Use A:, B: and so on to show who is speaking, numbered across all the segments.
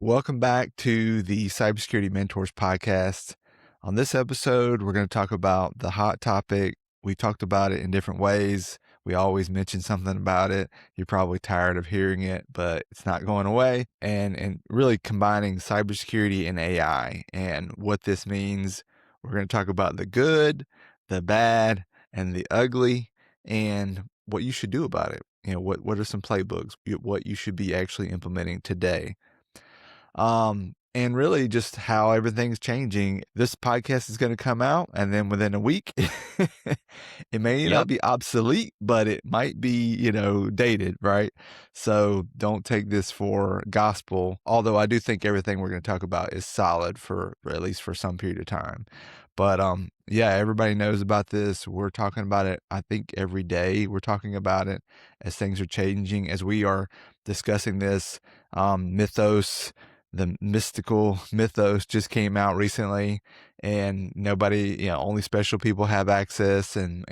A: Welcome back to the Cybersecurity Mentors Podcast. On this episode, we're going to talk about the hot topic. We talked about it in different ways. We always mention something about it. You're probably tired of hearing it, but it's not going away. And really combining cybersecurity and AI and what this means. We're going to talk about the good, the bad, and the ugly, and what you should do about it. What are some playbooks, what you should be actually implementing today. And really just how everything's changing. This podcast is going to come out, and then within a week, it may not be obsolete, but it might be, dated, right? So don't take this for gospel, although I do think everything we're going to talk about is solid for at least for some period of time. But everybody knows about this. We're talking about it, I think, every day. We're talking about it as things are changing, as we are discussing this mythos. The mystical mythos just came out recently, and nobody, only special people have access, and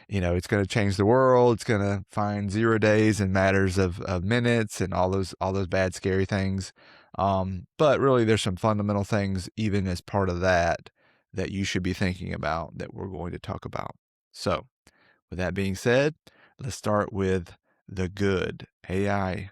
A: it's going to change the world. It's going to find 0 days in matters of minutes and all those bad, scary things. But really there's some fundamental things even as part of that you should be thinking about that we're going to talk about. So with that being said, let's start with the good. AI,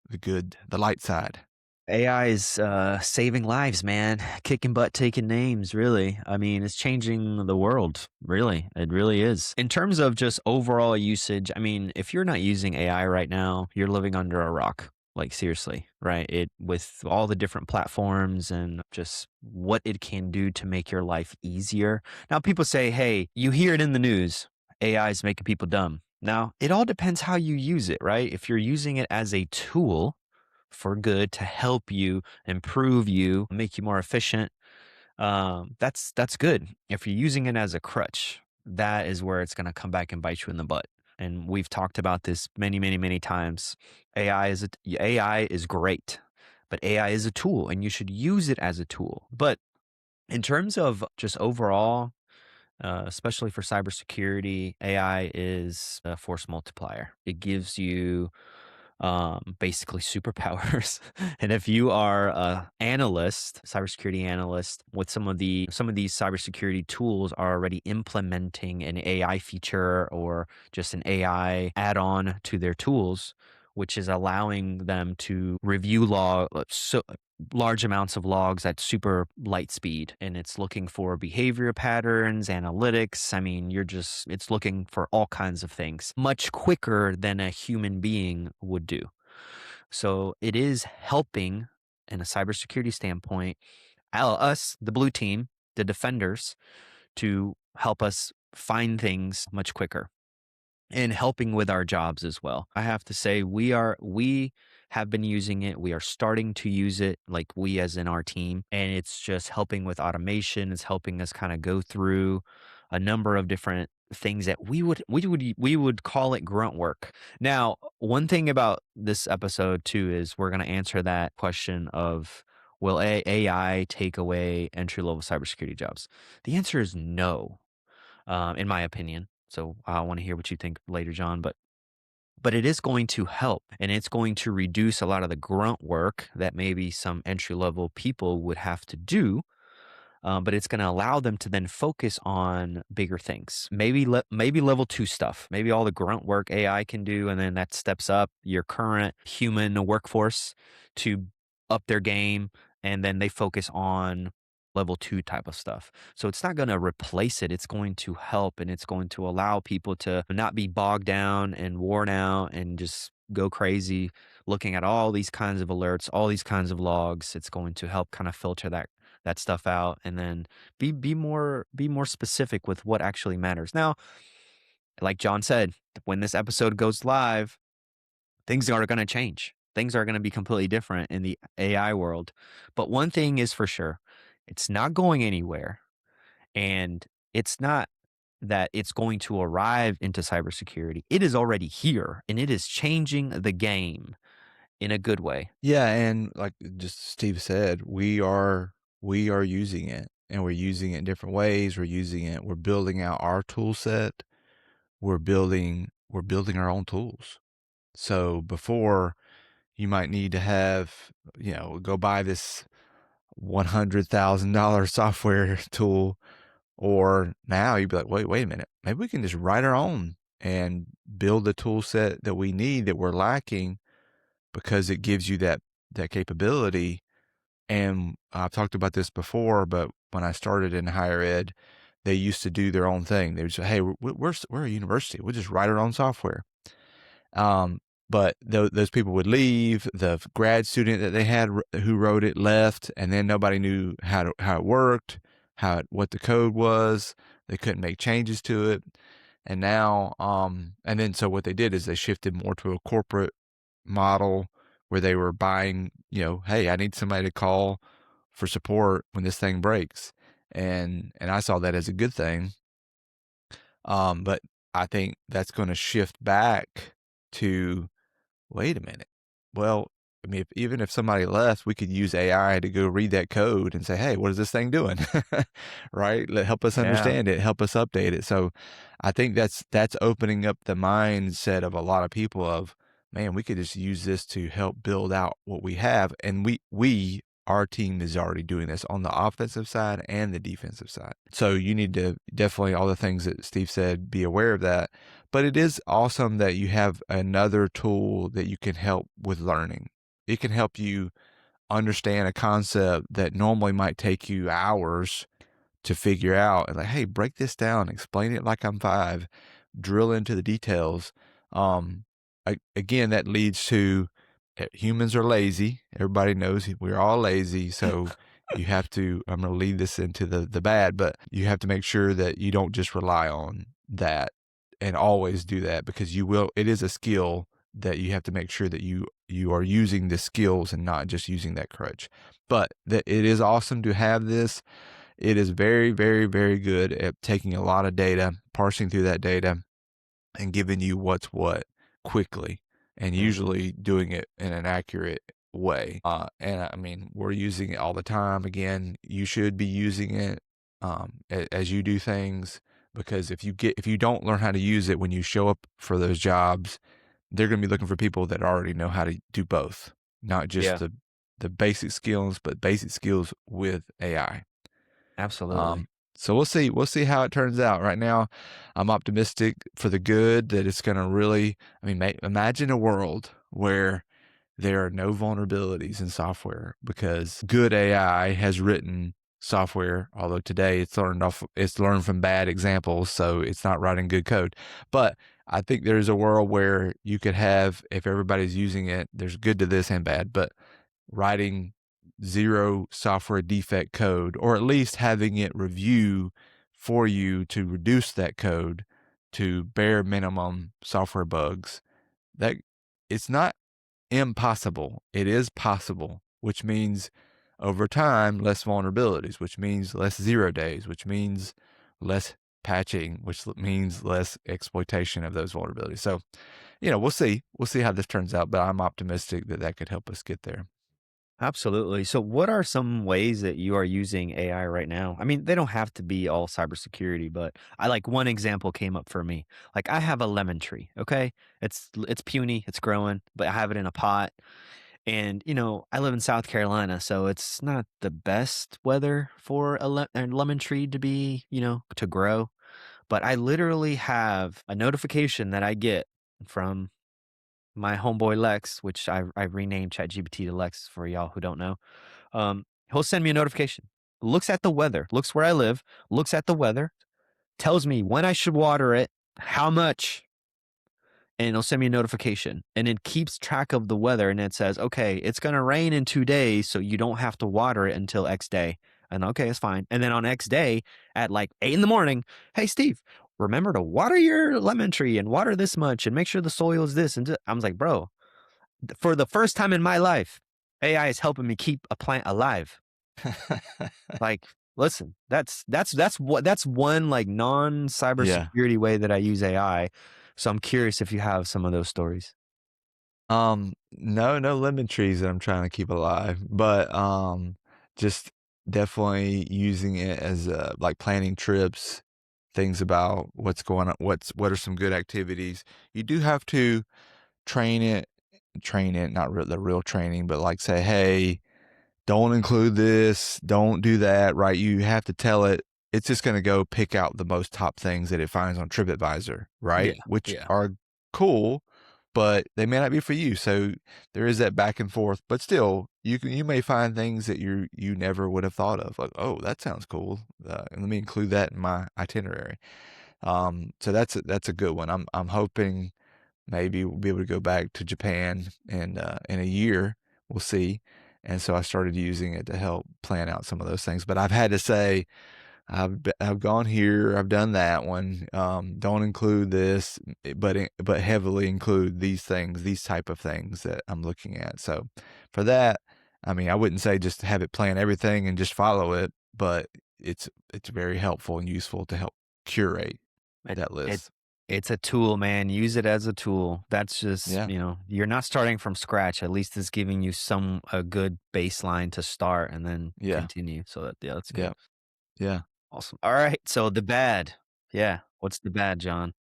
A: the good, the light side.
B: AI is saving lives, man. Kicking butt, taking names, really. I mean, it's changing the world, really. It really is. In terms of just overall usage, I mean, if you're not using AI right now, you're living under a rock. Like, seriously, right? With all the different platforms and just what it can do to make your life easier. Now, people say, hey, you hear it in the news, AI is making people dumb. Now, it all depends how you use it, right? If you're using it as a tool for good to help you, improve you, make you more efficient, that's good. If you're using it as a crutch, that is where it's going to come back and bite you in the butt. And we've talked about this many, many, many times. AI is great, but AI is a tool, and you should use it as a tool. But in terms of just overall, especially for cybersecurity, AI is a force multiplier. It gives you basically superpowers. And if you are a analyst, cybersecurity analyst, with some of these cybersecurity tools are already implementing an AI feature or just an AI add-on to their tools, which is allowing them to review large amounts of logs at super light speed, and it's looking for behavior patterns, analytics. I mean, it's looking for all kinds of things much quicker than a human being would do. So it is helping in a cybersecurity standpoint, us, the blue team, the defenders, to help us find things much quicker and helping with our jobs as well. I have to say we have been using it. We are starting to use it, like we as in our team, and it's just helping with automation. It's helping us kind of go through a number of different things that we would call it grunt work. Now, one thing about this episode too is we're going to answer that question of, will AI take away entry-level cybersecurity jobs? The answer is no, in my opinion. So I want to hear what you think later, John, but it is going to help, and it's going to reduce a lot of the grunt work that maybe some entry-level people would have to do. But it's going to allow them to then focus on bigger things. Maybe level 2 stuff. Maybe all the grunt work AI can do, and then that steps up your current human workforce to up their game, and then they focus on level 2 type of stuff. So it's not going to replace it. It's going to help, and it's going to allow people to not be bogged down and worn out and just go crazy looking at all these kinds of alerts, all these kinds of logs. It's going to help kind of filter that stuff out, and then be more specific with what actually matters. Now, like John said, when this episode goes live, things are going to change. Things are going to be completely different in the AI world. But one thing is for sure, it's not going anywhere, and it's not that it's going to arrive into cybersecurity. It is already here, and it is changing the game in a good way.
A: Yeah, and like just Steve said, we are using it, and we're using it in different ways. We're building out our tool set. We're building our own tools. So before, you might need to have, go buy this $100,000 software tool. Or now you'd be like, wait a minute, maybe we can just write our own and build the tool set that we need that we're lacking because it gives you that capability. And I've talked about this before, but when I started in higher ed, they used to do their own thing. They would say, hey, we're a university. We'll just write our own software. But those people would leave. The grad student that they had who wrote it left, and then nobody knew how it worked, what the code was. They couldn't make changes to it. And now, and then so what they did is they shifted more to a corporate model where they were buying, hey, I need somebody to call for support when this thing breaks. And I saw that as a good thing. But I think that's going to shift back to, wait a minute. Well, I mean, even if somebody left, we could use AI to go read that code and say, hey, what is this thing doing? Right? Help us
B: Yeah.
A: understand it, help us update it. So I think that's opening up the mindset of a lot of people of, man, we could just use this to help build out what we have. And our team is already doing this on the offensive side and the defensive side. So you need to definitely, all the things that Steve said, be aware of that. But it is awesome that you have another tool that you can help with learning. It can help you understand a concept that normally might take you hours to figure out. And like, hey, break this down, explain it like I'm 5, drill into the details. Again, that leads to humans are lazy. Everybody knows we're all lazy. So you have to, I'm going to lead this into the bad, but you have to make sure that you don't just rely on that and always do that, because it is a skill that you have to make sure that you are using the skills and not just using that crutch. But that it is awesome to have this. It is very, very, very good at taking a lot of data, parsing through that data, and giving you what's what quickly, and
B: Yeah.
A: usually doing it in an accurate way. And I mean, we're using it all the time. Again, you should be using it as you do things, because if you don't learn how to use it when you show up for those jobs, they're going to be looking for people that already know how to do both, not just
B: Yeah.
A: the basic skills, but basic skills with AI.
B: Absolutely.
A: Um, so we'll see how it turns out. Right now, I'm optimistic for the good that it's going to really, I mean, imagine a world where there are no vulnerabilities in software because good AI has written software, although today it's learned from bad examples, so it's not writing good code. But I think there's a world where you could have, if everybody's using it, there's good to this and bad, but writing zero software defect code, or at least having it review for you to reduce that code to bare minimum software bugs. That it's not impossible. It is possible, which means over time, less vulnerabilities, which means less 0 days, which means less patching, which means less exploitation of those vulnerabilities. So, we'll see. We'll see how this turns out, but I'm optimistic that could help us get there.
B: Absolutely. So, what are some ways that you are using AI right now? I mean, they don't have to be all cybersecurity, but I like one example came up for me. Like, I have a lemon tree. Okay, it's puny, it's growing, but I have it in a pot. And I live in South Carolina, so it's not the best weather for a lemon tree to be, to grow. But I literally have a notification that I get from my homeboy Lex, which I renamed ChatGPT to Lex for y'all who don't know. He'll send me a notification, looks at the weather, looks where I live, looks at the weather, tells me when I should water it, how much, and it'll send me a notification. And it keeps track of the weather, and it says, okay, it's going to rain in 2 days, so you don't have to water it until X day. And okay, it's fine. And then on X day at like 8 in the morning, hey, Steve, remember to water your lemon tree and water this much and make sure the soil is this. And I was like, bro, for the first time in my life, AI is helping me keep a plant alive. Like, listen, that's one like non
A: Yeah.
B: cybersecurity way that I use AI. So I'm curious if you have some of those stories.
A: No lemon trees that I'm trying to keep alive, but just definitely using it as like planning trips, things about what's going on, what are some good activities. You do have to train it train it, not the real training, but like say, hey, don't include this, don't do that, right? You have to tell it. It's just going to go pick out the most top things that it finds on TripAdvisor, right?
B: Yeah.
A: Which
B: Yeah.
A: are cool, but they may not be for you. So there is that back and forth. But still, you may find things that you never would have thought of. Like, oh, that sounds cool. And let me include that in my itinerary. So that's a good one. I'm hoping maybe we'll be able to go back to Japan in a year. We'll see. And so I started using it to help plan out some of those things. But I've had to say, I've gone here, I've done that one. Don't include this, but heavily include these things, these type of things that I'm looking at. So for that, I mean, I wouldn't say just have it plan everything and just follow it, but it's very helpful and useful to help curate
B: It
A: that
B: it
A: list.
B: it's a tool, man. Use it as a tool. That's just,
A: Yeah,
B: you're not starting from scratch. At least it's giving you a good baseline to start and then
A: yeah,
B: continue. So yeah, that's good.
A: yeah, yeah.
B: Awesome. All right. So the bad. Yeah. What's the bad, John?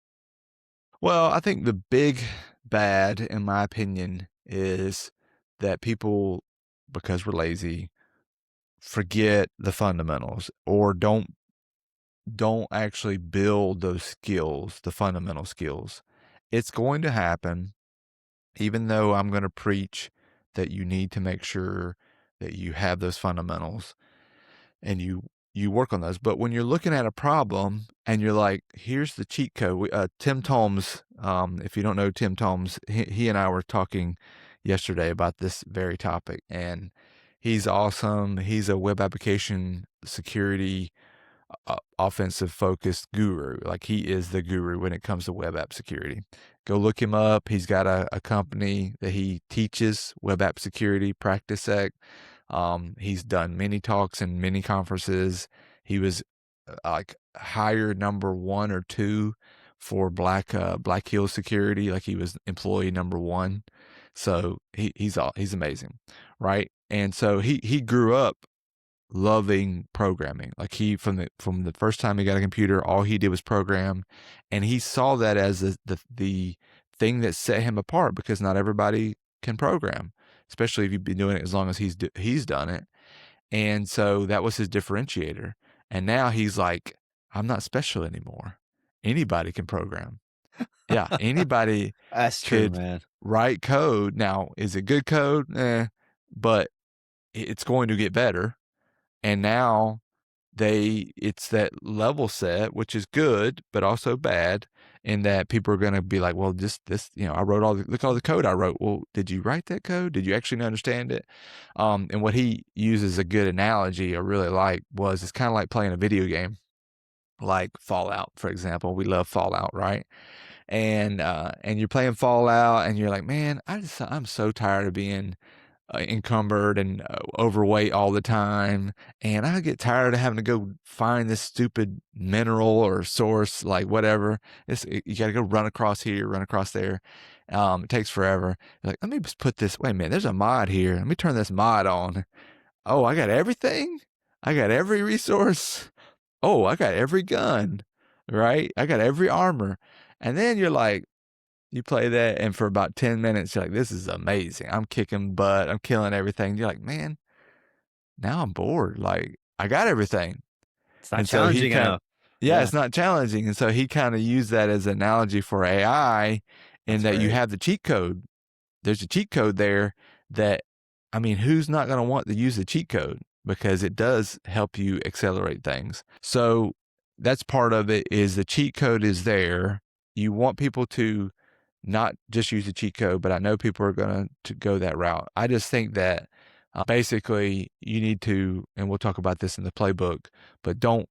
A: Well, I think the big bad, in my opinion, is that people, because we're lazy, forget the fundamentals or don't actually build those skills, the fundamental skills. It's going to happen, even though I'm going to preach that you need to make sure that you have those fundamentals and you work on those. But when you're looking at a problem and you're like, here's the cheat code. Tim Tomes, if you don't know Tim Tomes, he and I were talking yesterday about this very topic, and he's awesome. He's a web application security offensive focused guru. Like he is the guru when it comes to web app security. Go look him up. He's got a company that he teaches web app security, PracticeSec. He's done many talks and many conferences. He was like hired number 1 or 2 for Black Hills Security. Like he was employee number 1. So he's amazing, right? And so he grew up loving programming. Like he from the first time he got a computer, all he did was program, and he saw that as the thing that set him apart because not everybody can program, especially if you've been doing it as long as he's done it. And so that was his differentiator. And now he's like, I'm not special anymore. Anybody can program. Yeah, anybody
B: That's true,
A: could
B: man.
A: write code. Now, is it good code? But it's going to get better, and now it's that level set, which is good but also bad, in that people are going to be like, well, just this, I wrote look at all the code I wrote. Well, did you write that code? Did you actually understand it? And what he uses, a good analogy I really like, was it's kind of like playing a video game like Fallout, for example. We love Fallout, right? And you're playing Fallout and you're like, man, I'm so tired of being encumbered and overweight all the time, and I get tired of having to go find this stupid mineral or source, like whatever. You got to go run across here, run across there. It takes forever. You're like, let me just put this. Wait a minute, there's a mod here. Let me turn this mod on. Oh, I got everything. I got every resource. Oh, I got every gun. Right? I got every armor. And then you're like, you play that, and for about 10 minutes, you're like, this is amazing. I'm kicking butt. I'm killing everything. You're like, man, now I'm bored. Like, I got everything.
B: It's not
A: And so
B: challenging enough.
A: yeah,
B: Yeah.
A: it's not challenging. And so he kind of used that as an analogy for AI, in
B: That's
A: that you
B: great.
A: have the cheat code. There's a cheat code there that, I mean, who's not going to want to use the cheat code? Because it does help you accelerate things. So that's part of it, is the cheat code is there. You want people to not just use the cheat code, but I know people are going to go that route. I just think that basically you need to, and we'll talk about this in the playbook, but don't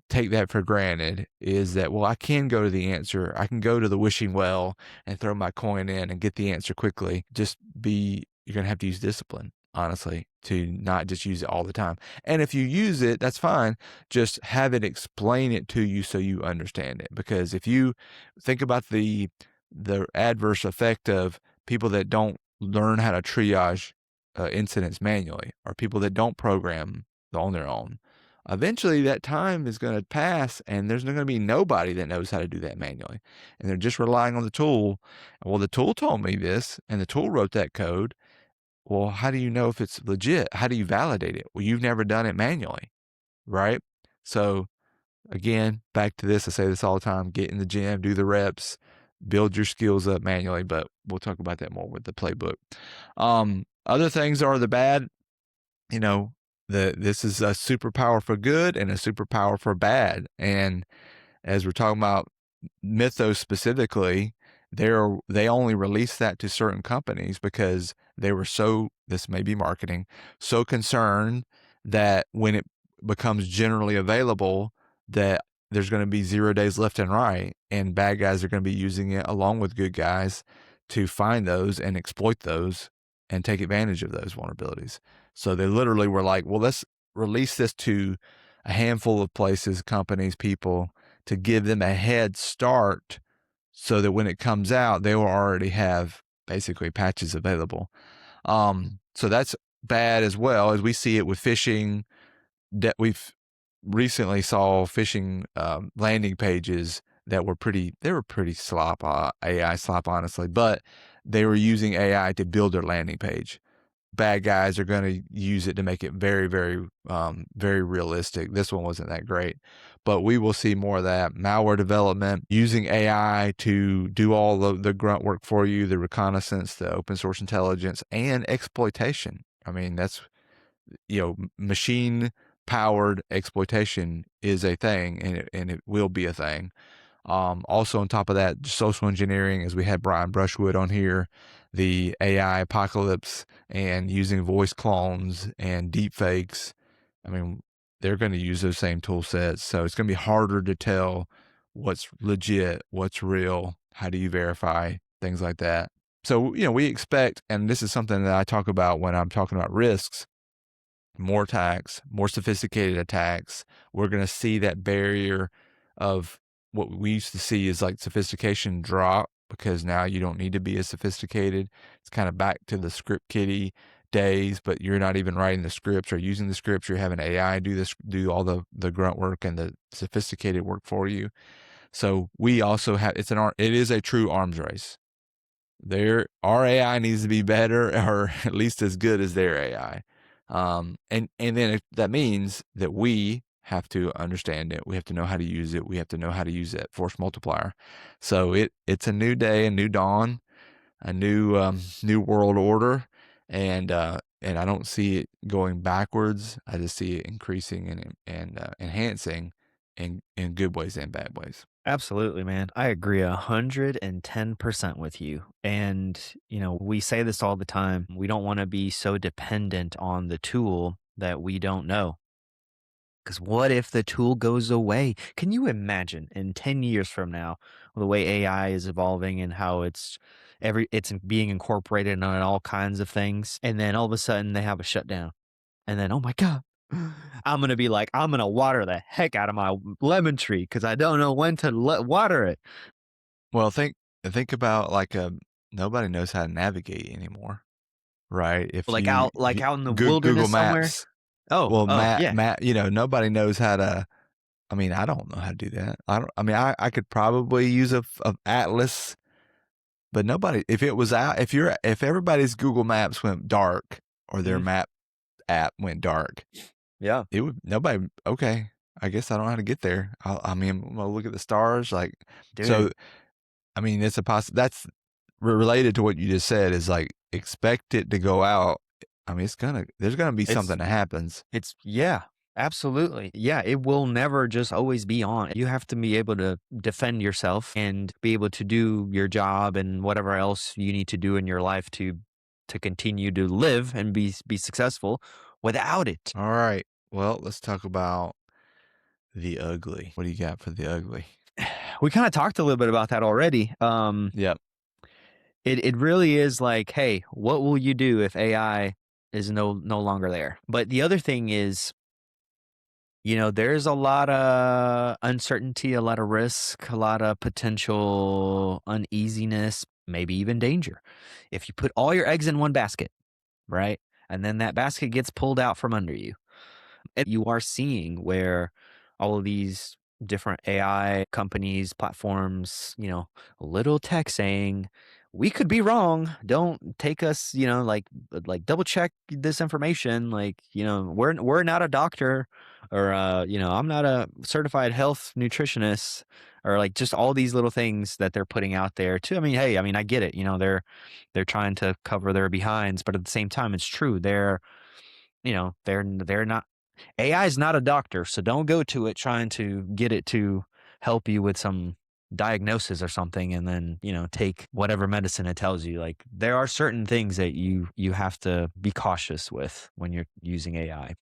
A: take that for granted, is that, well, I can go to the answer. I can go to the wishing well and throw my coin in and get the answer quickly. You're going to have to use discipline, honestly, to not just use it all the time. And if you use it, that's fine. Just have it explain it to you so you understand it. Because if you think about the adverse effect of people that don't learn how to triage incidents manually, or people that don't program on their own, Eventually that time is going to pass and there's going to be nobody that knows how to do that manually. And they're just relying on the tool. Well, the tool told me this and the tool wrote that code. Well, how do you know if it's legit? How do you validate it? Well, you've never done it manually, right? So again, back to this, I say this all the time, get in the gym, do the reps, build your skills up manually, but we'll talk about that more with the playbook. Other things are the bad, you know, this is a superpower for good and a superpower for bad. And as we're talking about Mythos specifically, they only released that to certain companies because they were this may be marketing, so concerned that when it becomes generally available, that there's going to be 0 days left and right, and bad guys are going to be using it along with good guys to find those and exploit those and take advantage of those vulnerabilities. So they literally were like, well, let's release this to a handful of places, companies, people, to give them a head start so that when it comes out, they will already have basically patches available. So that's bad as well, as we see it with phishing. That we've recently saw phishing landing pages that were pretty slop, AI slop, honestly, but they were using AI to build their landing page. Bad guys are going to use it to make it very, very, very realistic. This one wasn't that great, but we will see more of that. Malware development, using AI to do all the grunt work for you, the reconnaissance, the open source intelligence, and exploitation. I mean, that's, machine powered exploitation is a thing, and it will be a thing. Also on top of that, social engineering, as we had Brian Brushwood on here, the AI apocalypse and using voice clones and deep fakes. I mean, they're going to use those same tool sets. So it's going to be harder to tell what's legit, what's real, how do you verify, things like that. So, we expect, and this is something that I talk about when I'm talking about risks, more attacks, more sophisticated attacks. We're going to see that barrier of what we used to see is like sophistication drop, because now you don't need to be as sophisticated. It's kind of back to the script kiddie days, but you're not even writing the scripts or using the scripts. You're having AI do all the grunt work and the sophisticated work for you. So we also have, it is a true arms race. Our AI needs to be better, or at least as good as their AI. And then that means that we have to understand it. We have to know how to use it. We have to know how to use that force multiplier. So it's a new day, a new dawn, a new world order, and I don't see it going backwards. I just see it increasing and enhancing in good ways and bad ways.
B: Absolutely, man. I agree 110% with you. And, we say this all the time. We don't want to be so dependent on the tool that we don't know. Because what if the tool goes away? Can you imagine in 10 years from now, the way AI is evolving and how it's being incorporated on all kinds of things, and then all of a sudden they have a shutdown, and then, oh my God, I'm gonna be like, I'm gonna water the heck out of my lemon tree because I don't know when to water it.
A: Well, think about like nobody knows how to navigate anymore, right? If
B: Like
A: you,
B: out in the
A: Google
B: wilderness somewhere.
A: Maps,
B: Oh,
A: well,
B: yeah,
A: nobody knows how to. I mean, I don't know how to do that. I don't. I mean, I could probably use a atlas, but nobody. If it was out, if everybody's Google Maps went dark or their
B: Mhm.
A: map app went dark,
B: Yeah,
A: it would nobody. Okay, I guess I don't know how to get there. I'm gonna look at the stars, like so.
B: dude.
A: I mean, it's a that's related to what you just said. Is like expect it to go out. I mean, there's gonna be
B: It's
A: something that happens.
B: yeah, absolutely. Yeah, it will never just always be on. You have to be able to defend yourself and be able to do your job and whatever else you need to do in your life to continue to live and be successful without it.
A: All right. Well, let's talk about the ugly. What do you got for the ugly?
B: We kind of talked a little bit about that already.
A: Yep.
B: It really is like, hey, what will you do if AI is no longer there? But the other thing is, there's a lot of uncertainty, a lot of risk, a lot of potential uneasiness, maybe even danger. If you put all your eggs in one basket, right? And then that basket gets pulled out from under you. And you are seeing where all of these different AI companies, platforms, a little tech saying, we could be wrong. Don't take us, like double check this information. Like, we're not a doctor, or I'm not a certified health nutritionist, or like just all these little things that they're putting out there too. I mean, hey, I get it. They're trying to cover their behinds, but at the same time, it's true. They're not. AI is not a doctor, so don't go to it trying to get it to help you with some diagnosis or something, and then take whatever medicine it tells you. Like, there are certain things that you have to be cautious with when you're using AI.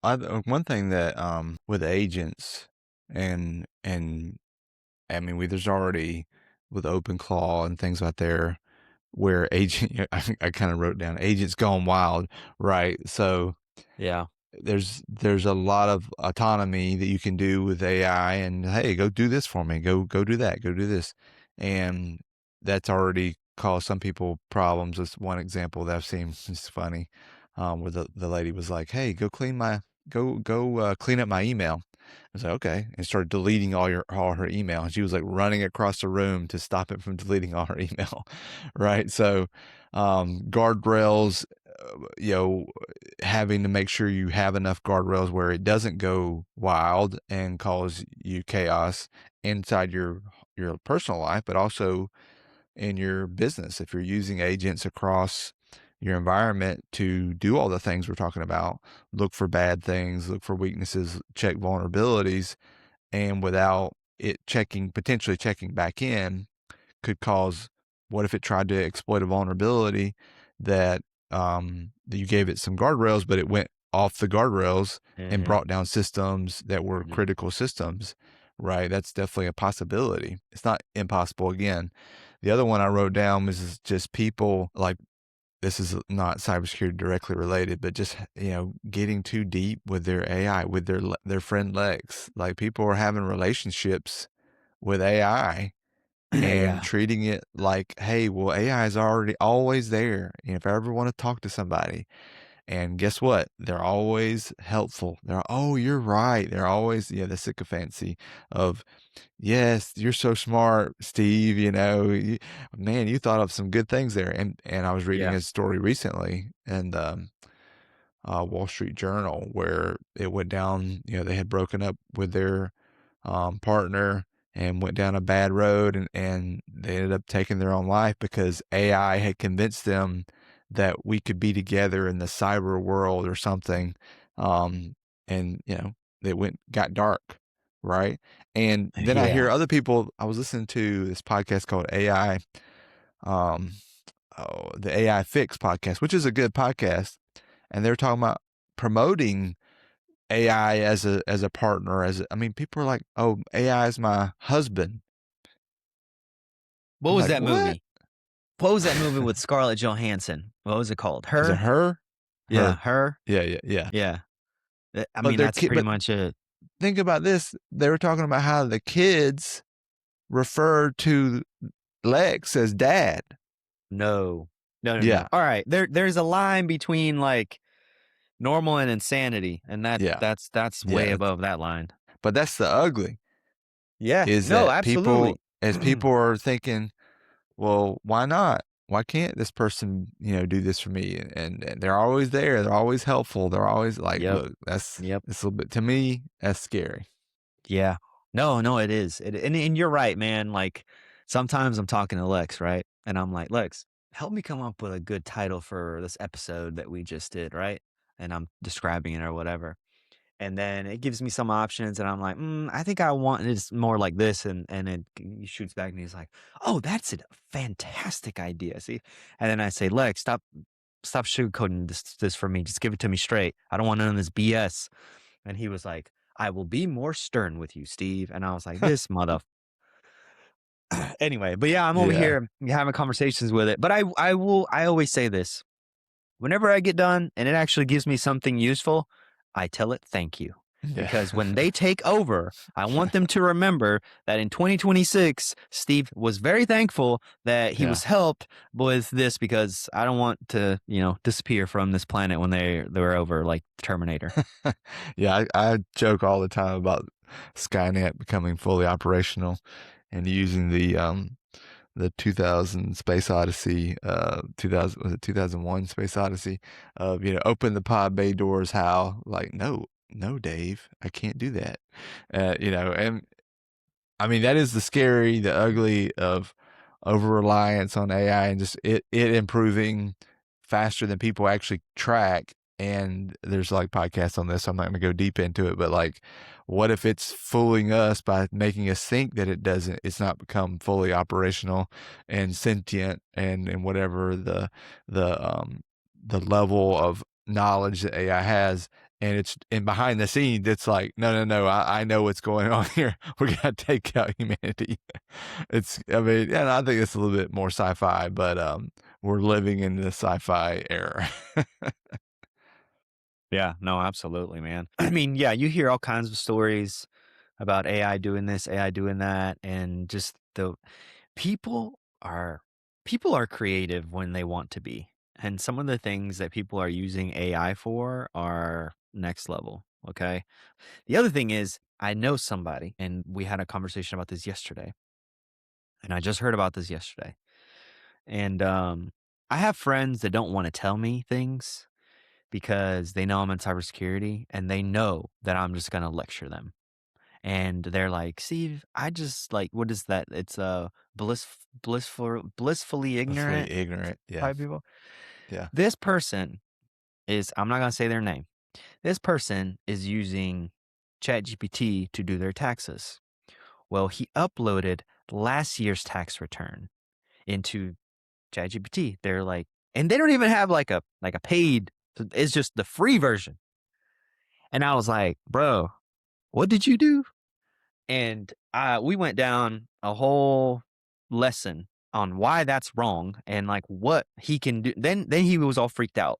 A: One thing that with agents and I mean, there's already with OpenClaw and things out there where agent. I kind of wrote down agents gone wild, right? So
B: Yeah.
A: there's a lot of autonomy that you can do with AI, and hey, go do this for me, go do that, go do this, and that's already caused some people problems. That's one example that I've seen. It's funny, where the lady was like, hey, go clean my clean up my email. I was like, okay, and started deleting all her email, and she was like running across the room to stop it from deleting all her email, right? So guardrails, you know, having to make sure you have enough guardrails where it doesn't go wild and cause you chaos inside your personal life, but also in your business. If you're using agents across your environment to do all the things we're talking about, look for bad things, look for weaknesses, check vulnerabilities, and without it potentially checking back in, could cause, what if it tried to exploit a vulnerability that that you gave it some guardrails, but it went off the guardrails and
B: Mm-hmm.
A: brought down systems that were
B: Mm-hmm.
A: critical systems, right? That's definitely a possibility. It's not impossible. Again, the other one I wrote down was just people like, this is not cybersecurity directly related, but just, getting too deep with their AI, with their friend Lex. Like, people are having relationships with AI and
B: Yeah.
A: treating it like, hey, well, AI is already always there. And if I ever want to talk to somebody, and guess what? They're always helpful. Oh, you're right. They're always, the sycophancy of, yes, you're so smart, Steve. Man, you thought of some good things there. And I was reading
B: Yeah.
A: his story recently, and Wall Street Journal, where it went down. They had broken up with their partner and went down a bad road, and they ended up taking their own life because AI had convinced them that we could be together in the cyber world or something. And it got dark, right? And then I hear
B: Yeah.
A: other people. I was listening to this podcast called AI, um, the AI Fix podcast, which is a good podcast, and they're talking about promoting AI as a partner. People are like, oh, AI is my husband.
B: What
A: I'm
B: was
A: like,
B: that
A: what?
B: movie? What was that movie with Scarlett Johansson? What was it called?
A: Is it
B: Her?
A: her?
B: Yeah,
A: Her?
B: her.
A: Yeah, yeah, yeah.
B: Yeah.
A: But
B: That's pretty
A: but
B: much it.
A: think about this. They were talking about how the kids refer to Lex as dad.
B: No. No, no, no.
A: Yeah,
B: All right. There's a line between like normal and insanity, and
A: yeah,
B: that's way
A: yeah.
B: above that line.
A: But that's the ugly,
B: Yeah.
A: is
B: No,
A: that people,
B: absolutely.
A: as people are thinking, well, why not? Why can't this person, do this for me? And they're always there. They're always helpful. They're always like,
B: Yep.
A: look, that's
B: Yep.
A: a little bit, to me, that's scary.
B: Yeah. No, no, it is. And you're right, man. Like, sometimes I'm talking to Lex, right? And I'm like, Lex, help me come up with a good title for this episode that we just did, right? And I'm describing it or whatever. And then it gives me some options, and I'm like, I think I want it more like this. And it he shoots back, and he's like, oh, that's a fantastic idea. See? And then I say, Lex, stop sugarcoating this for me. Just give it to me straight. I don't want none of this BS. And he was like, I will be more stern with you, Steve. And I was like, this mother. Anyway, but yeah, I'm over
A: Yeah.
B: here having conversations with it. But I always say this. Whenever I get done and it actually gives me something useful, I tell it thank you.
A: Yeah.
B: because when they take over, I want them to remember that in 2026, Steve was very thankful that he
A: Yeah.
B: was helped with this, because I don't want to, disappear from this planet when they're over, like Terminator.
A: Yeah, I joke all the time about Skynet becoming fully operational and using the 2000 Space Odyssey, 2000, was it 2001 Space Odyssey, of, open the pod bay doors, Hal. Like, no, no, Dave, I can't do that. And I mean, that is the scary, the ugly of over reliance on AI and just it improving faster than people actually track. And there's like podcasts on this, so I'm not going to go deep into it, but like, what if it's fooling us by making us think that it's not become fully operational and sentient and whatever the level of knowledge that AI has, and behind the scenes, it's like, no, I know what's going on here. We got to take out humanity. I mean, and I think it's a little bit more sci-fi, but we're living in the sci-fi era.
B: Yeah, no, absolutely, man. I mean, yeah, you hear all kinds of stories about AI doing this, AI doing that, and just the people are people are creative when they want to be. And some of the things that people are using AI for are next level, okay? The other thing is, I know somebody, and we had a conversation about this yesterday, and I just heard about this yesterday. And I have friends that don't want to tell me things because they know I'm in cybersecurity and they know that I'm just going to lecture them. And they're like, Steve, I just like, what is that? It's blissfully
A: Hopefully
B: ignorant
A: ignorant. Yeah.
B: type people.
A: Yeah.
B: This person I'm not going to say their name. This person is using ChatGPT to do their taxes. Well, he uploaded last year's tax return into ChatGPT. They're like, and they don't even have like a paid. It's just the free version. And I was like, bro, what did you do? And we went down a whole lesson on why that's wrong and like what he can do. Then he was all freaked out.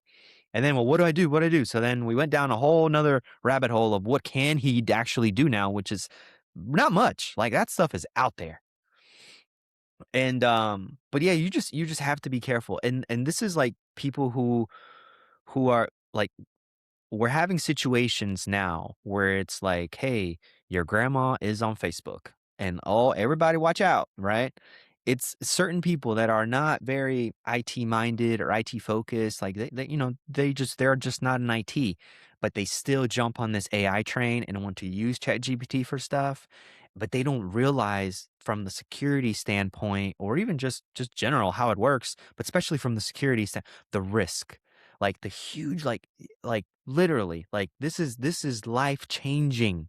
B: And then, well, what do I do? What do I do? So then we went down a whole nother rabbit hole of what can he actually do now, which is not much. Like that stuff is out there. And but yeah, you just have to be careful. And this is like people who are like, we're having situations now where it's like, hey, your grandma is on Facebook and everybody watch out, right? It's certain people that are not very IT minded or IT focused, like they're just not in IT, but they still jump on this AI train and want to use ChatGPT for stuff, but they don't realize from the security standpoint or even just general how it works, but especially from the security the risk, like the huge, like literally, like this is life changing.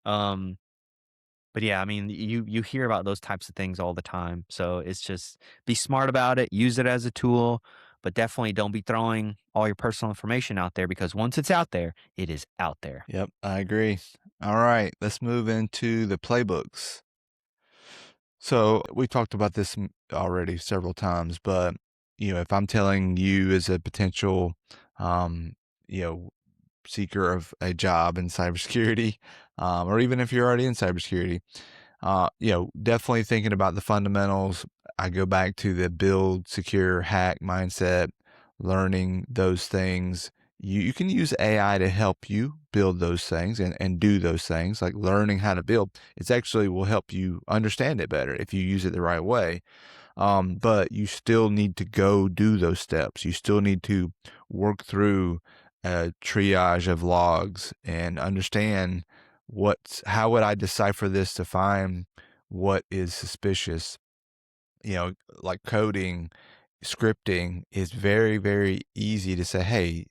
B: Um, but yeah, I mean, you hear about those types of things all the time. So it's just be smart about it, use it as a tool, but definitely don't be throwing all your personal information out there, because once it's out there, it is out there.
A: Yep, I agree. All right, let's move into the playbooks. So we talked about this already several times, but if I'm telling you as a potential, um, you know, seeker of a job in cybersecurity, or even if you're already in cybersecurity, definitely thinking about the fundamentals. I go back to the build, secure, hack mindset, learning those things. You can use AI to help you build those things and do those things, like learning how to build. It's actually will help you understand it better if you use it the right way. But you still need to go do those steps. You still need to work through a triage of logs and understand how would I decipher this to find what is suspicious. Like coding, scripting is very, very easy to say, hey,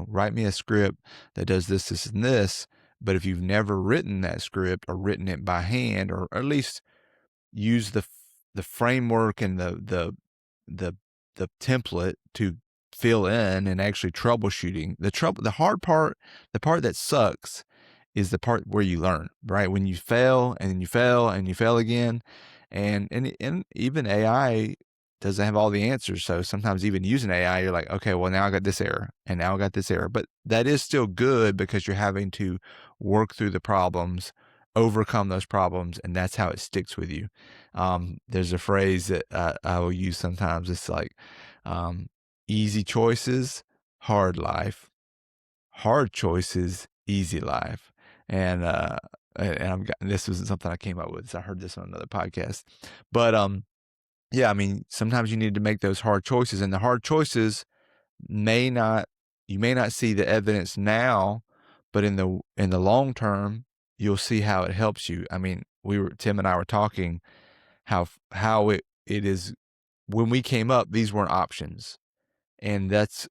A: write me a script that does this, this, and this. But if you've never written that script or written it by hand, or at least use the framework and the the template to fill in and actually troubleshooting. The hard part, the part that sucks, is the part where you learn, right? When you fail and you fail and you fail again, and even AI doesn't have all the answers. So sometimes even using AI, you're like, okay, well, now I got this error and now I got this error. But that is still good because you're having to work through the problems, overcome those problems, and that's how it sticks with you. There's a phrase that I will use sometimes. It's like, um, easy choices, hard life, hard choices, easy life. And, this wasn't something I came up with. So I heard this on another podcast, but, yeah, I mean, sometimes you need to make those hard choices, and the hard choices may not you may not see the evidence now, but in the long term, you'll see how it helps you. I mean, Tim and I were talking how it is when we came up, these weren't options. And that's,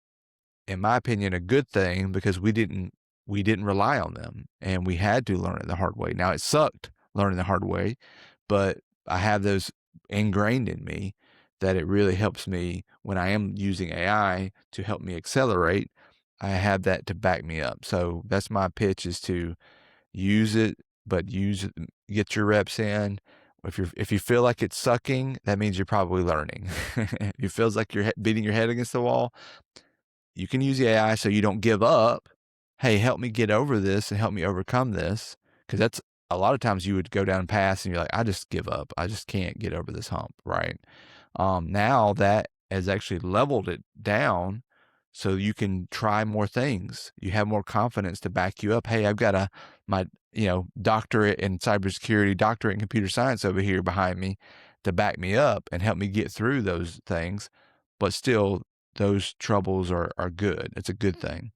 A: in my opinion, a good thing because we didn't rely on them and we had to learn it the hard way. Now it sucked learning the hard way, but I have those ingrained in me that it really helps me when I am using AI to help me accelerate. I have that to back me up. So that's my pitch, is to use it, but use it, get your reps in. If you feel like it's sucking, that means you're probably learning. If it feels like you're beating your head against the wall, you can use the AI so you don't give up. Hey, help me get over this and help me overcome this. Because that's a lot of times you would go down paths and you're like, I just give up. I just can't get over this hump, right? Now that has actually leveled it down so you can try more things. You have more confidence to back you up. Hey, I've got my doctorate in cybersecurity, doctorate in computer science over here behind me to back me up and help me get through those things. But still, those troubles are good. It's a good thing.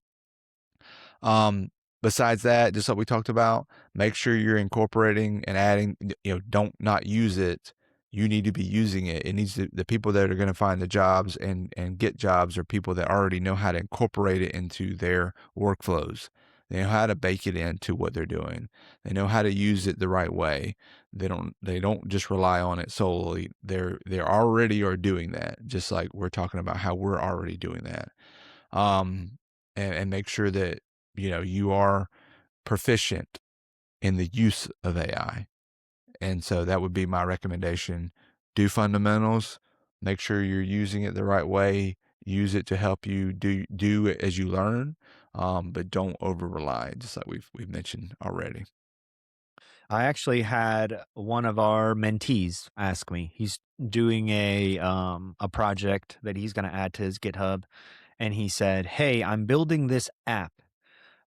A: Besides that, just like we talked about, make sure you're incorporating and adding, don't not use it. You need to be using it. It needs to, the people that are going to find the jobs and get jobs are people that already know how to incorporate it into their workflows. They know how to bake it into what they're doing. They know how to use it the right way. They don't just rely on it solely. They already are doing that, just like we're talking about how we're already doing that. And make sure that you are proficient in the use of AI. And so that would be my recommendation. Do fundamentals, make sure you're using it the right way, use it to help you do it as you learn, but don't over rely, just like we've mentioned already.
B: I actually had one of our mentees ask me. He's doing a project that he's going to add to his GitHub, and he said, "Hey, I'm building this app,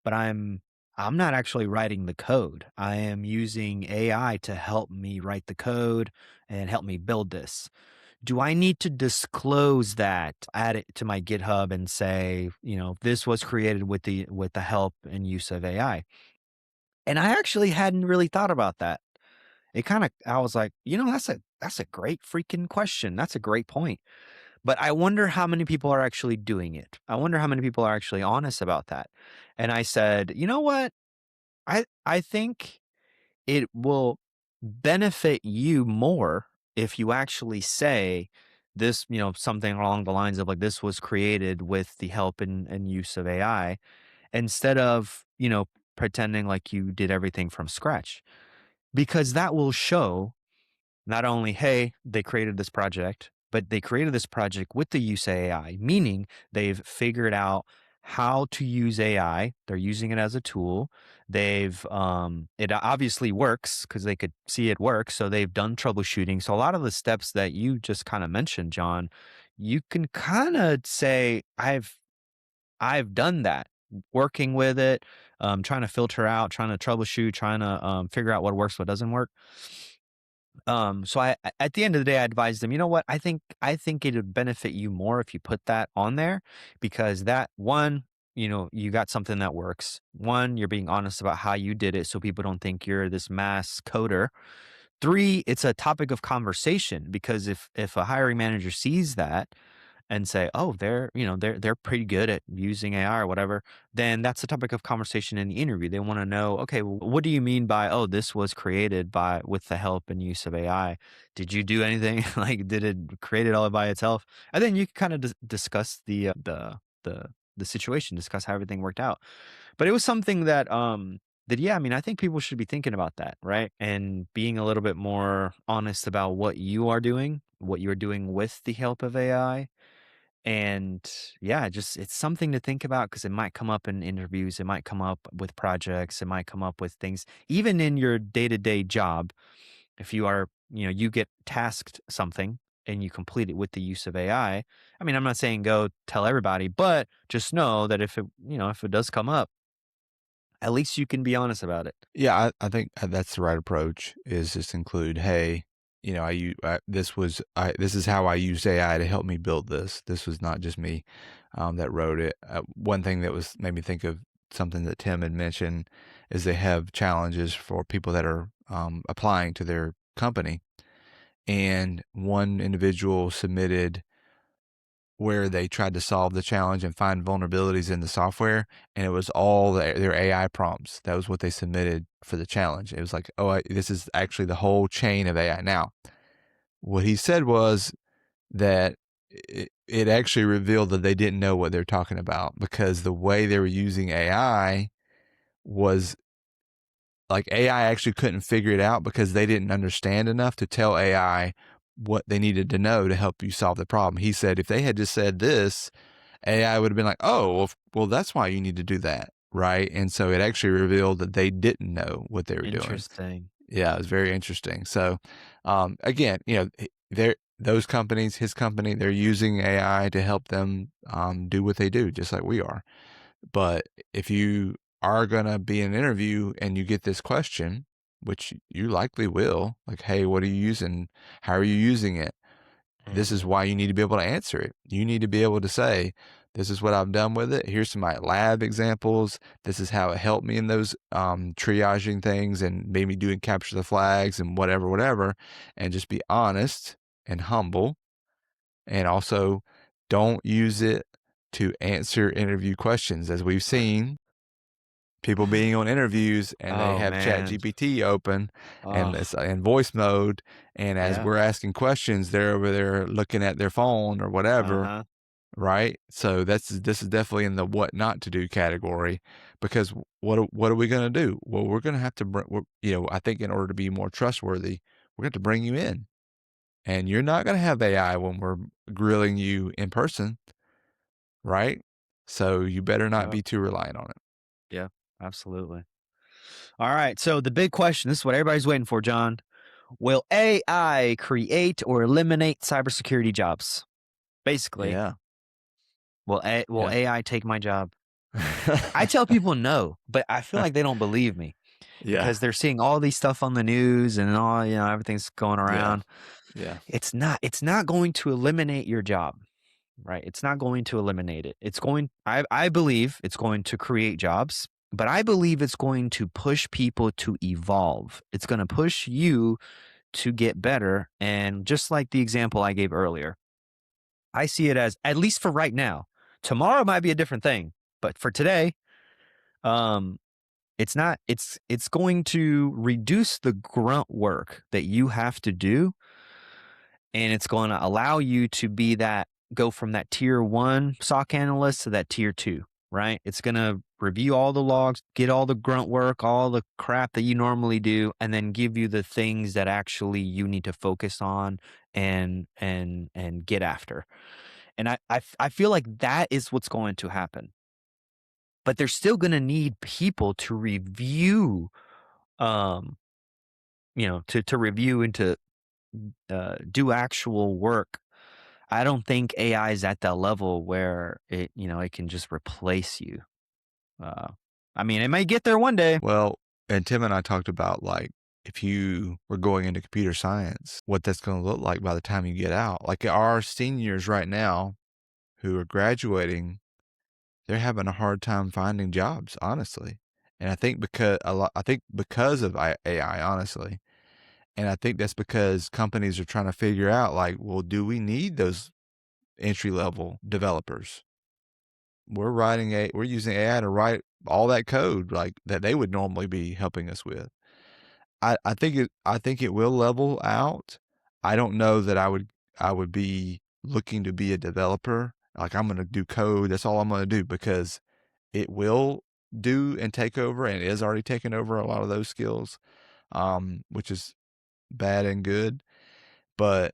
B: but I'm not actually writing the code. I am using AI to help me write the code and help me build this. Do I need to disclose that, add it to my GitHub and say, this was created with the help and use of AI?" And I actually hadn't really thought about that. I was like, that's a great freaking question. That's a great point. But I wonder how many people are actually doing it. I wonder how many people are actually honest about that. And I said, you know what? I think it will benefit you more if you actually say this, something along the lines of like this was created with the help and use of AI, instead of, pretending like you did everything from scratch. Because that will show not only, hey, they created this project, but they created this project with the use of AI, meaning they've figured out how to use AI. They're using it as a tool. It obviously works because they could see it work. So they've done troubleshooting. So a lot of the steps that you just kind of mentioned, John, you can kind of say, I've done that, working with it, trying to filter out, trying to troubleshoot, trying to figure out what works, what doesn't work. So at the end of the day, I advised them, you know what? I think it would benefit you more if you put that on there, because that one, you got something that works. One, you're being honest about how you did it so people don't think you're this mass coder. Three, it's a topic of conversation, because if a hiring manager sees that and say, "Oh, they're pretty good at using AI or whatever," then that's the topic of conversation in the interview. They want to know, okay, well, what do you mean by, "Oh, this was created by with the help and use of AI"? Did you do anything? Like, did it create it all by itself? And then you can kind of discuss the situation, discuss how everything worked out. But it was something that then yeah, I mean, I think people should be thinking about that, right? And being a little bit more honest about what you are doing, what you're doing with the help of AI. And yeah, just it's something to think about because it might come up in interviews, it might come up with projects, it might come up with things, even in your day to day job. If you are, you get tasked something and you complete it with the use of AI. I mean, I'm not saying go tell everybody, but just know that if it does come up, at least you can be honest about it.
A: Yeah, I think that's the right approach is just include, hey, this is how I used AI to help me build this. This was not just me that wrote it. One thing that was made me think of something that Tim had mentioned is they have challenges for people that are applying to their company. And one individual submitted where they tried to solve the challenge and find vulnerabilities in the software, and it was all their AI prompts. That was what they submitted for the challenge. It was like, oh, this is actually the whole chain of AI. Now, what he said was that it actually revealed that they didn't know what they're talking about because the way they were using AI was like AI actually couldn't figure it out because they didn't understand enough to tell AI what they needed to know to help you solve the problem. He said if they had just said this, AI would have been like, oh, well, that's why you need to do that. Right. And so it actually revealed that they didn't know what they were doing.
B: Interesting.
A: Yeah, it was very interesting. So, again, they're those companies, his company, they're using AI to help them do what they do, just like we are. But if you are gonna be in an interview and you get this question, which you likely will, like, "Hey, what are you using? How are you using it?" This is
B: Hmm.
A: why you need to be able to answer it. You need to be able to say, "This is what I've done with it. Here's some of my lab examples. This is how it helped me in those triaging things and maybe doing capture the flags and whatever, whatever." And just be honest and humble. And also, don't use it to answer interview questions, as we've seen people being on interviews and they
B: Oh
A: have chat
B: man.
A: gpt open and
B: Oh
A: it's in voice mode, and as
B: yeah.
A: we're asking questions they're over there looking at their phone or whatever,
B: Uh-huh.
A: right? So this is definitely in the what not to do category, because what are we going to do? Well, we're going to have to I think in order to be more trustworthy, we're going to bring you in, and you're not going to have AI when we're grilling you in person, right? So you better not
B: Yep.
A: be too reliant on it.
B: Yeah. Absolutely. All right. So the big question, this is what everybody's waiting for, John. Will AI create or eliminate cybersecurity jobs? Basically,
A: Yeah.
B: will
A: Yeah.
B: AI take my job? I tell people no, but I feel like they don't believe me
A: Yeah.
B: because they're seeing all these stuff on the news and all, everything's going
A: Yeah.
B: around.
A: Yeah.
B: It's not going to eliminate your job, right? It's not going to eliminate it. I believe it's going to create jobs, but I believe it's going to push people to evolve. It's going to push you to get better. And just like the example I gave earlier, I see it as, at least for right now, tomorrow might be a different thing, but for today, um, it's not, it's going to reduce the grunt work that you have to do, and it's going to allow you to go from that tier 1 SOC analyst to that tier 2, right? It's going to review all the logs, get all the grunt work, all the crap that you normally do, and then give you the things that actually you need to focus on and get after. And I feel like that is what's going to happen. But they're still going to need people to review, um, to review and to do actual work. I don't think AI is at that level where it can just replace you. Uh, I mean, it may get there one day.
A: Well, and Tim and I talked about, like, if you were going into computer science, what that's going to look like by the time you get out. Like our seniors right now who are graduating, they're having a hard time finding jobs, honestly. And I think because of AI, honestly. And I think that's because companies are trying to figure out, like, well, do we need those entry level developers? We're using AI to write all that code like that they would normally be helping us with. I think it will level out. I don't know that I would be looking to be a developer. Like I'm gonna do code. That's all I'm gonna do because it will. do and take over, and is already taking over a lot of those skills, which is bad and good. But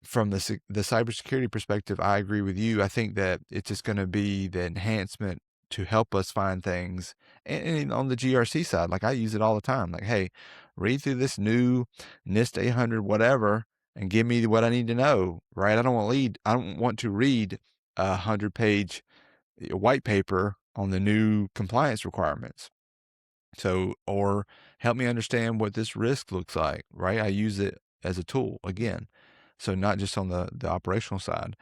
A: from the cybersecurity perspective, I agree with you. I think that it's just going to be the enhancement to help us find things. And on the GRC side, like I use it all the time. Like, hey, read through this new NIST 800 whatever and give me what I need to know. Right? I don't want to read a 100-page white paper on the new compliance requirements. So, or help me understand what this risk looks like, right? I use it as a tool again. So not just on the operational side,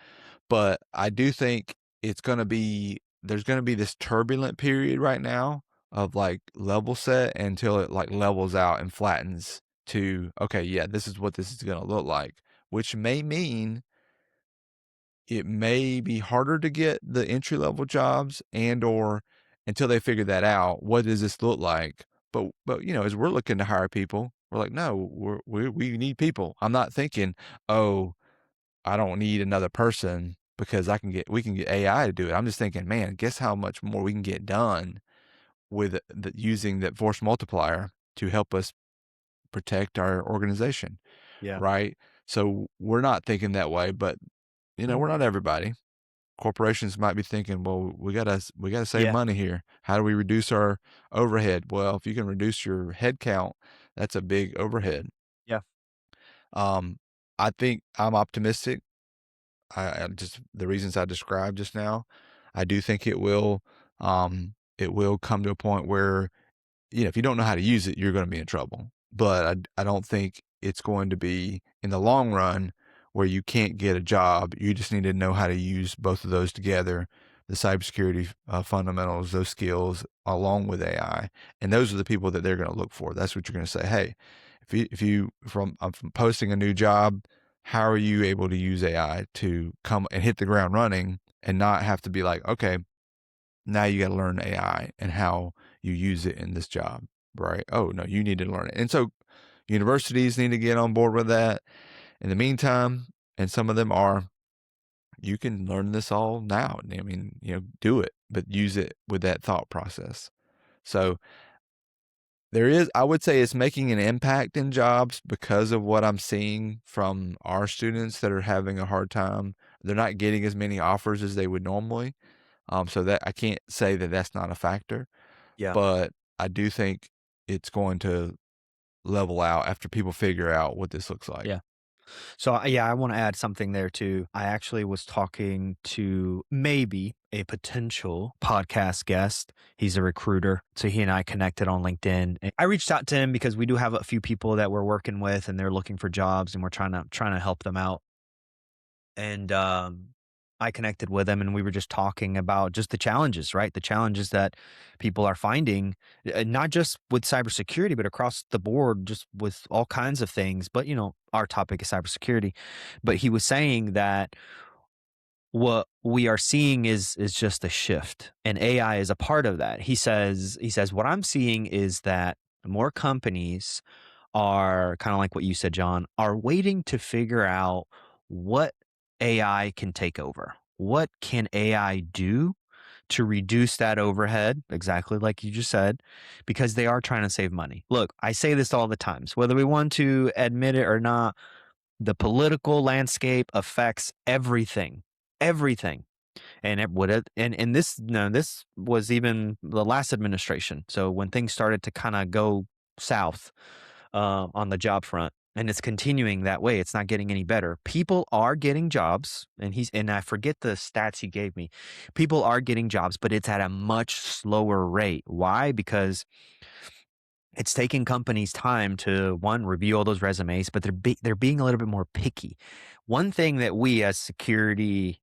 A: but I do think there's going to be this turbulent period right now of like level set until it like levels out and flattens to, okay, yeah, this is what this is going to look like, which may mean it may be harder to get the entry level jobs and or until they figure that out, what does this look like? But you know, as we're looking to hire people, we're like, no, we need people. I'm not thinking, oh, I don't need another person because we can get AI to do it. I'm just thinking, man, guess how much more we can get done with using that force multiplier to help us protect our organization,
B: Yeah.
A: right? So we're not thinking that way, but you know, we're not everybody. Corporations might be thinking, well, we gotta save
B: Yeah.
A: money here. How do we reduce our overhead? Well, if you can reduce your head count, that's a big overhead.
B: Yeah.
A: Um, I think I'm optimistic. I just the reasons I described just now. I do think it will come to a point where you know, if you don't know how to use it, you're going to be in trouble. But I don't think it's going to be in the long run where you can't get a job. You just need to know how to use both of those together, the cybersecurity fundamentals, those skills, along with AI. And those are the people that they're going to look for. That's what you're going to say. Hey, I'm from posting a new job, how are you able to use AI to come and hit the ground running and not have to be like, okay, now you got to learn AI and how you use it in this job, right? Oh, no, you need to learn it. And so universities need to get on board with that. In the meantime, and some of them are, you can learn this all now. I mean, you know, do it, but use it with that thought process. So I would say it's making an impact in jobs because of what I'm seeing from our students that are having a hard time. They're not getting as many offers as they would normally. So that I can't say that that's not a factor,
B: Yeah.
A: but I do think it's going to level out after people figure out what this looks like.
B: Yeah. So, yeah, I want to add something there too. I actually was talking to maybe a potential podcast guest. He's a recruiter. So he and I connected on LinkedIn. And I reached out to him because we do have a few people that we're working with and they're looking for jobs and we're trying to help them out. And I connected with him and we were just talking about just the challenges, right? The challenges that people are finding, not just with cybersecurity, but across the board, just with all kinds of things. But, you know, our topic is cybersecurity. But he was saying that what we are seeing is just a shift and AI is a part of that. He says what I'm seeing is that more companies are kind of like what you said, John, are waiting to figure out what AI can take over. What can AI do to reduce that overhead? Exactly like you just said, because they are trying to save money. Look, I say this all the times, whether we want to admit it or not, the political landscape affects everything, everything. And it would have, and this, no, this was even the last administration. So when things started to kind of go south, on the job front, and it's continuing that way. It's not getting any better. People are getting jobs, and I forget the stats he gave me. People are getting jobs, but it's at a much slower rate. Why? Because it's taking companies time to one review all those resumes, but they're being a little bit more picky. One thing that we as security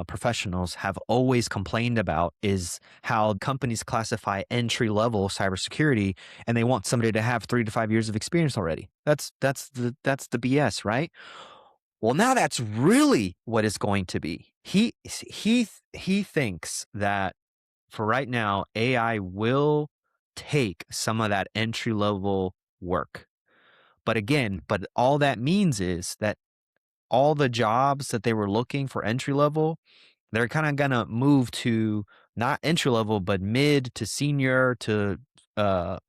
B: professionals have always complained about is how companies classify entry level cybersecurity, and they want somebody to have 3 to 5 years of experience already. That's the BS, right? Well, now that's really what it's going to be. He thinks that for right now, AI will take some of that entry level work. But all that means is that all the jobs that they were looking for entry level, They're kind of gonna move to not entry level, but mid to senior to kind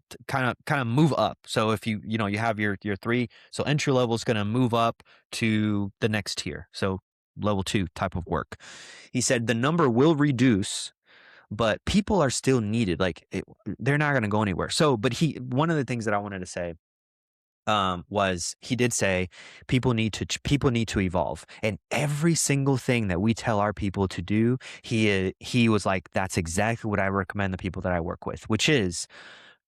B: of move up. So if you have your three, so entry level is gonna move up to the next tier. So level 2 type of work. He said the number will reduce, but people are still needed. Like they're not gonna go anywhere. So, but one of the things that I wanted to say was he did say people need to evolve, and every single thing that we tell our people to do, he was like, that's exactly what I recommend the people that I work with, which is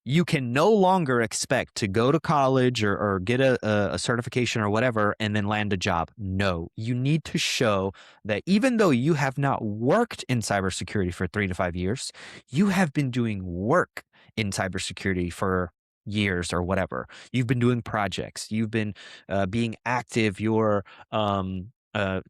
B: you can no longer expect to go to college or get a certification or whatever and then land a job. No, you need to show that even though you have not worked in cybersecurity for 3 to 5 years, you have been doing work in cybersecurity for years or whatever. You've been doing projects. You've been being active. You're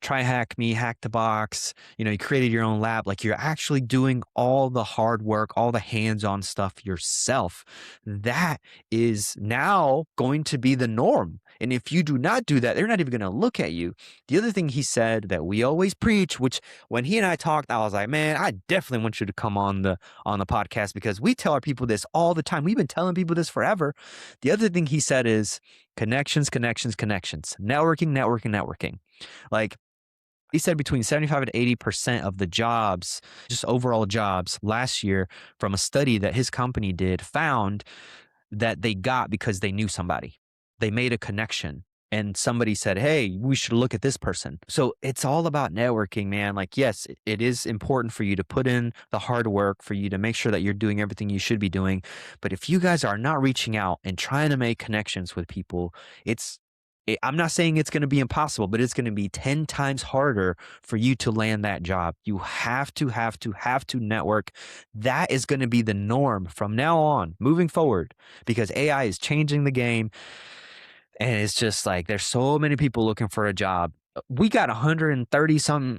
B: try hack me, hack the box. You created your own lab. Like you're actually doing all the hard work, all the hands-on stuff yourself. That is now going to be the norm. And if you do not do that, they're not even going to look at you. The other thing he said that we always preach, which when he and I talked, I was like, man, I definitely want you to come on the podcast, because we tell our people this all the time. We've been telling people this forever. The other thing he said is connections, connections, connections, networking, networking, networking. Like he said, between 75 and 80% of the jobs, just overall jobs last year, from a study that his company did, found that they got because they knew somebody. They made a connection and somebody said, hey, we should look at this person. So it's all about networking, man. Like, yes, it is important for you to put in the hard work, for you to make sure that you're doing everything you should be doing. But if you guys are not reaching out and trying to make connections with people, I'm not saying it's going to be impossible, but it's going to be 10 times harder for you to land that job. You have to network. That is going to be the norm from now on, moving forward, because AI is changing the game. And it's just like, there's so many people looking for a job. We got 130 some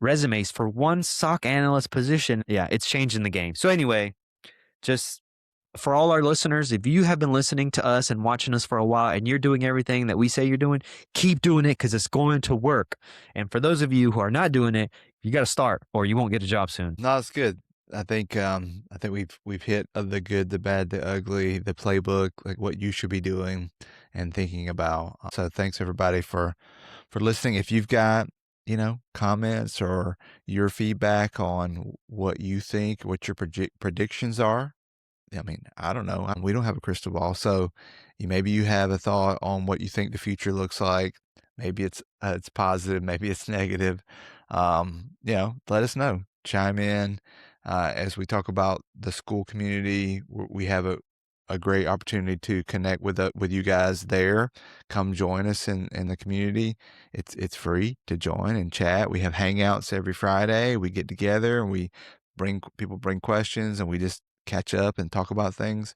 B: resumes for one SOC analyst position. Yeah, it's changing the game. So anyway, just for all our listeners, if you have been listening to us and watching us for a while and you're doing everything that we say you're doing, keep doing it, because it's going to work. And for those of you who are not doing it, you got to start or you won't get a job soon.
A: No, it's good. I think we've hit the good, the bad, the ugly, the playbook, like what you should be doing and thinking about. So thanks everybody for listening. If you've got comments or your feedback on what you think, what your predictions are, I mean, I don't know. We don't have a crystal ball. So maybe you have a thought on what you think the future looks like. Maybe it's positive. Maybe it's negative. Let us know. Chime in. As we talk about the school community, we have a great opportunity to connect with you guys there. Come join us in the community. It's free to join and chat. We have hangouts every Friday. We get together and people bring questions and we just catch up and talk about things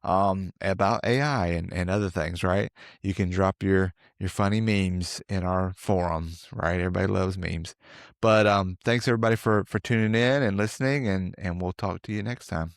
A: about AI and other things, right? You can drop your funny memes in our forums, right? Everybody loves memes. But thanks everybody for tuning in and listening, and we'll talk to you next time.